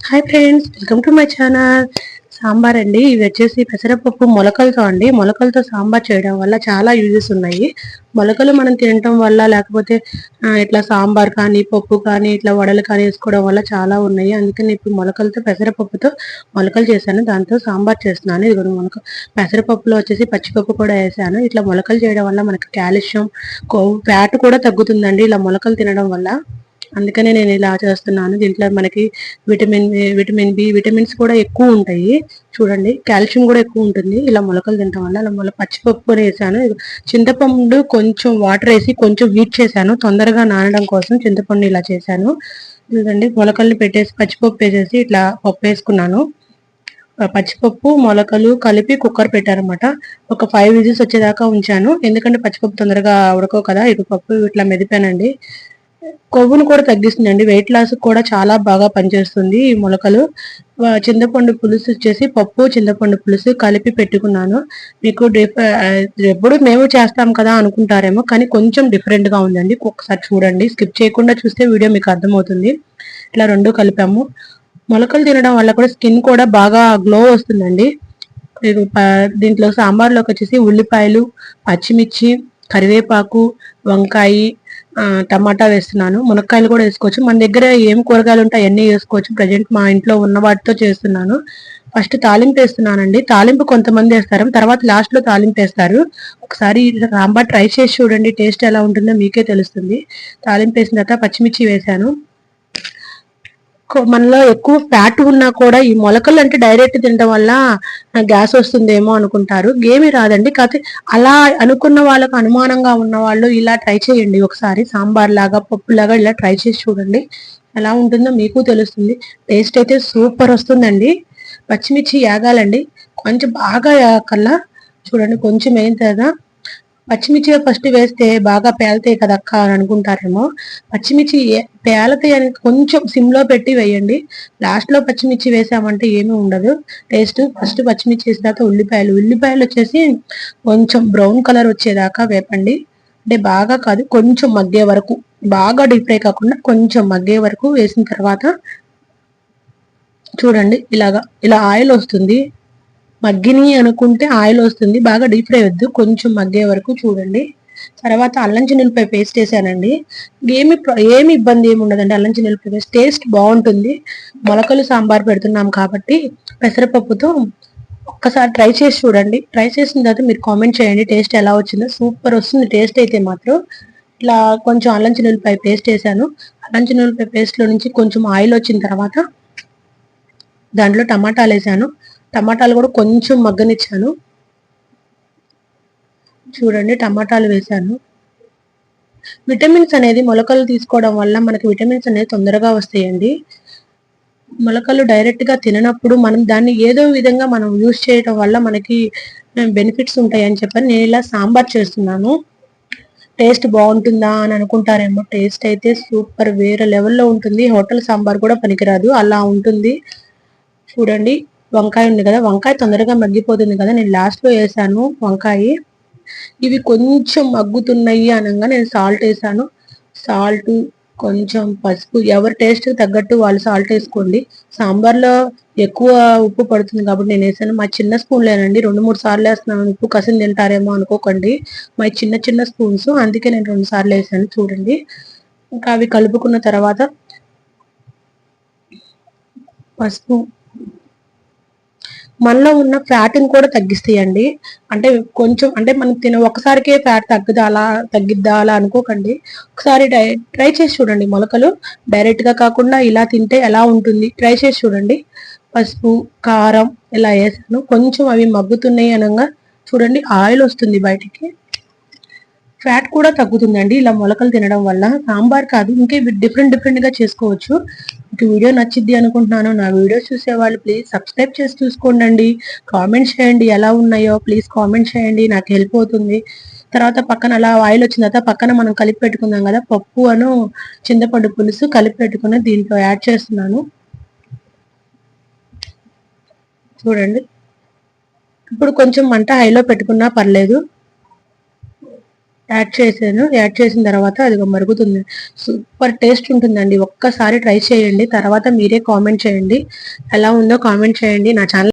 Hi friends, welcome to my channel. Sambar అండి. ఇవి వచ్చేసి పెసరపప్పు మొలకలతో అండి. మొలకలతో సాంబార్ చేయడం వల్ల చాలా యూజెస్ ఉన్నాయి. మొలకలు మనం తినటం వల్ల, లేకపోతే ఇట్లా సాంబార్ కానీ, పప్పు కానీ, ఇట్లా వడలు కానీ వేసుకోవడం వల్ల చాలా ఉన్నాయి. అందుకని ఇప్పుడు మొలకలతో పెసరపప్పుతో మొలకలు చేశాను. దాంతో సాంబార్ చేస్తున్నాను. ఇది కూడా పెసరపప్పులో వచ్చేసి పచ్చిపప్పు కూడా వేసాను. ఇట్లా మొలకలు చేయడం వల్ల మనకి కాల్షియం, ఫ్యాట్ కూడా తగ్గుతుందండి ఇలా మొలకలు తినడం వల్ల. అందుకనే నేను ఇలా చేస్తున్నాను. దీంట్లో మనకి విటమిన్ బి, విటమిన్స్ కూడా ఎక్కువ ఉంటాయి. చూడండి, కాల్షియం కూడా ఎక్కువ ఉంటుంది ఇలా మొలకలు తినడం వల్ల. అలా పచ్చిపప్పు వేసాను. చింతపండు కొంచెం వాటర్ వేసి కొంచెం హీట్ చేశాను, తొందరగా నానడం కోసం చింతపండు ఇలా చేశాను. చూడండి, మొలకల్ని పెట్టేసి పచ్చిపప్పు వేసేసి ఇట్లా పప్పు వేసుకున్నాను. పచ్చిపప్పు మొలకలు కలిపి కుక్కర్ పెట్టారనమాట. ఒక 5 విజిల్స్ వచ్చేదాకా ఉంచాను, ఎందుకంటే పచ్చిపప్పు తొందరగా ఉడకవు కదా. ఇది పప్పు ఇట్లా మెదిపానండి. కొవ్వును కూడా తగ్గిస్తుందండి. వెయిట్ లాస్ కూడా చాలా బాగా పనిచేస్తుంది ఈ మొలకలు. చింతపండు పులుసు వచ్చేసి పప్పు చింతపండు పులుసు కలిపి పెట్టుకున్నాను. మీకు ఎప్పుడు మేము చేస్తాం కదా అనుకుంటారేమో, కానీ కొంచెం డిఫరెంట్ గా ఉందండి. ఒకసారి చూడండి, స్కిప్ చేయకుండా చూస్తే వీడియో మీకు అర్థమవుతుంది. ఇట్లా రెండు కలిపాము. మొలకలు తినడం వల్ల కూడా స్కిన్ కూడా బాగా గ్లో వస్తుందండి. దీంట్లో సాంబార్లోకి వచ్చేసి ఉల్లిపాయలు, పచ్చిమిర్చి, కరివేపాకు, వంకాయ, టమాటా వేస్తున్నాను. మునక్కాయలు కూడా వేసుకోవచ్చు. మన దగ్గర ఏం కూరగాయలు ఉంటాయి అన్నీ వేసుకోవచ్చు. ప్రజెంట్ మా ఇంట్లో ఉన్న వాటితో చేస్తున్నాను. ఫస్ట్ తాలింపు వేస్తున్నానండి. తాలింపు కొంతమంది వేస్తారు, తర్వాత లాస్ట్ లో తాలింపు వేస్తారు. ఒకసారి సాంబార్ ట్రై చేసి చూడండి, టేస్ట్ ఎలా ఉంటుందో మీకే తెలుస్తుంది. తాలింపు వేసిన తర్వాత పచ్చిమిర్చి వేసాను. మనలో ఎక్కువ ఫ్యాట్ ఉన్నా కూడా ఈ మొలకలు అంటే డైరెక్ట్ తినడం వల్ల గ్యాస్ వస్తుందేమో అనుకుంటారు. ఏమీ రాదండి. కాకపోతే అలా అనుకున్న వాళ్ళకు, అనుమానంగా ఉన్న వాళ్ళు ఇలా ట్రై చేయండి ఒకసారి. సాంబార్ లాగా, పప్పు లాగా ఇలా ట్రై చేసి చూడండి, ఎలా ఉంటుందో మీకు తెలుస్తుంది. టేస్ట్ అయితే సూపర్ వస్తుందండి. పచ్చిమిర్చి యాగాలండి, కొంచెం బాగా యాగకల్లా. చూడండి, కొంచెం అయిన తర్వాత పచ్చిమిర్చి ఫస్ట్ వేస్తే బాగా పేలతాయి కదా అక్క అని అనుకుంటారేమో. పచ్చిమిర్చి పేలతాయి అని కొంచెం సిమ్ లో పెట్టి వేయండి. లాస్ట్ లో పచ్చిమిర్చి వేసామంటే ఏమీ ఉండదు టేస్ట్. ఫస్ట్ పచ్చిమిర్చి వేసిన తర్వాత ఉల్లిపాయలు వచ్చేసి కొంచెం బ్రౌన్ కలర్ వచ్చేదాకా వేపండి. అంటే బాగా కాదు, కొంచెం మగ్గే వరకు, బాగా డీప్ ఫ్రై కాకుండా కొంచెం మగ్గే వరకు వేసిన తర్వాత చూడండి, ఇలా ఆయిల్ వస్తుంది. మగ్గిని అనుకుంటే ఆయిల్ వస్తుంది. బాగా డీప్ ఫ్రై వద్దు, కొంచెం మగ్గే వరకు చూడండి. తర్వాత అల్లం చిన్నులపై పేస్ట్ వేసానండి. ఏమి ఇబ్బంది ఏమి ఉండదండి. అల్లం చిన్నులపై పేస్ట్ టేస్ట్ బాగుంటుంది. మొలకలు సాంబార్ పెడుతున్నాం కాబట్టి పెసరపప్పుతో ఒక్కసారి ట్రై చేసి చూడండి. ట్రై చేసిన తర్వాత మీరు కామెంట్ చేయండి టేస్ట్ ఎలా వచ్చిందో. సూపర్ వస్తుంది టేస్ట్ అయితే మాత్రం. ఇట్లా కొంచెం అల్లం చిన్నులపై పేస్ట్ వేసాను. అల్లం చిన్నులపై పేస్ట్ లో నుంచి కొంచెం ఆయిల్ వచ్చిన తర్వాత దాంట్లో టమాటాలు వేసాను. టమాటాలు కూడా కొంచెం మగ్గనిచ్చాను. చూడండి, టమాటాలు వేసాను. విటమిన్స్ అనేది మొలకలు తీసుకోవడం వల్ల మనకి విటమిన్స్ అనేది తొందరగా వస్తాయండి. మొలకలు డైరెక్ట్ గా తిననప్పుడు మనం దాన్ని ఏదో విధంగా మనం యూజ్ చేయడం వల్ల మనకి బెనిఫిట్స్ ఉంటాయని చెప్పని నేను ఇలా సాంబార్ చేస్తున్నాను. టేస్ట్ బాగుంటుందా అని అనుకుంటారేమో. టేస్ట్ అయితే సూపర్, వేరే లెవెల్లో ఉంటుంది. హోటల్ సాంబార్ కూడా పనికిరాదు, అలా ఉంటుంది. చూడండి, వంకాయ ఉంది కదా, వంకాయ తొందరగా మగ్గిపోతుంది కదా, నేను లాస్ట్ లో వేసాను వంకాయ. ఇవి కొంచెం మగ్గుతున్నాయి అనగా నేను సాల్ట్ వేసాను. సాల్ట్, కొంచెం పసుపు, ఎవరి టేస్ట్ తగ్గట్టు వాళ్ళు సాల్ట్ వేసుకోండి. సాంబార్లో ఎక్కువ ఉప్పు పడుతుంది కాబట్టి నేను వేసాను. మా చిన్న స్పూన్లేనండి, 2-3 సార్లు వేస్తున్నాను. ఉప్పు కసిని తింటారేమో అనుకోకండి. మా చిన్న చిన్న స్పూన్స్, అందుకే నేను 2 సార్లు వేసాను. చూడండి, ఇంకా అవి కలుపుకున్న తర్వాత పసుపు మనలో ఉన్న ఫ్యాట్ని కూడా తగ్గిస్తాయండి. అంటే కొంచెం, అంటే మనం ఒకసారికే ఫ్యాట్ తగ్గిద్దా అలా అనుకోకండి. ఒకసారి ట్రై చేసి చూడండి. మొలకలు డైరెక్ట్ గా కాకుండా ఇలా తింటే ఎలా ఉంటుంది ట్రై చేసి చూడండి. పసుపు, కారం ఇలా వేసాను. కొంచెం అవి మగ్గుతున్నాయి అనగా చూడండి, ఆయిల్ వస్తుంది బయటికి. ఫ్యాట్ కూడా తగ్గుతుందండి ఇలా మొలకలు తినడం వల్ల. సాంబార్ కాదు, ఇంకే డిఫరెంట్ గా చేసుకోవచ్చు. మీకు వీడియో నచ్చిద్ది అనుకుంటున్నాను. నా వీడియో చూసే వాళ్ళు ప్లీజ్ సబ్స్క్రైబ్ చేసి చూసుకోండి. కామెంట్ చేయండి ఎలా ఉన్నాయో, ప్లీజ్ కామెంట్ చేయండి, నాకు హెల్ప్ అవుతుంది. తర్వాత పక్కన అలా ఆయిల్ వచ్చిన తర్వాత పక్కన మనం కలిపి పెట్టుకుందాం కదా పప్పు అను చింతపండు పులుసు, కలిపి పెట్టుకుని దీంట్లో యాడ్ చేస్తున్నాను. చూడండి, ఇప్పుడు కొంచెం మంట హైలో పెట్టుకున్నా పర్లేదు. యాడ్ చేశాను. యాడ్ చేసిన తర్వాత అది మరుగుతుంది. సూపర్ టేస్ట్ ఉంటుందండి. ఒక్కసారి ట్రై చేయండి. తర్వాత మీరే కామెంట్ చేయండి. ఎలా ఉందో కామెంట్ చేయండి. నా ఛానల్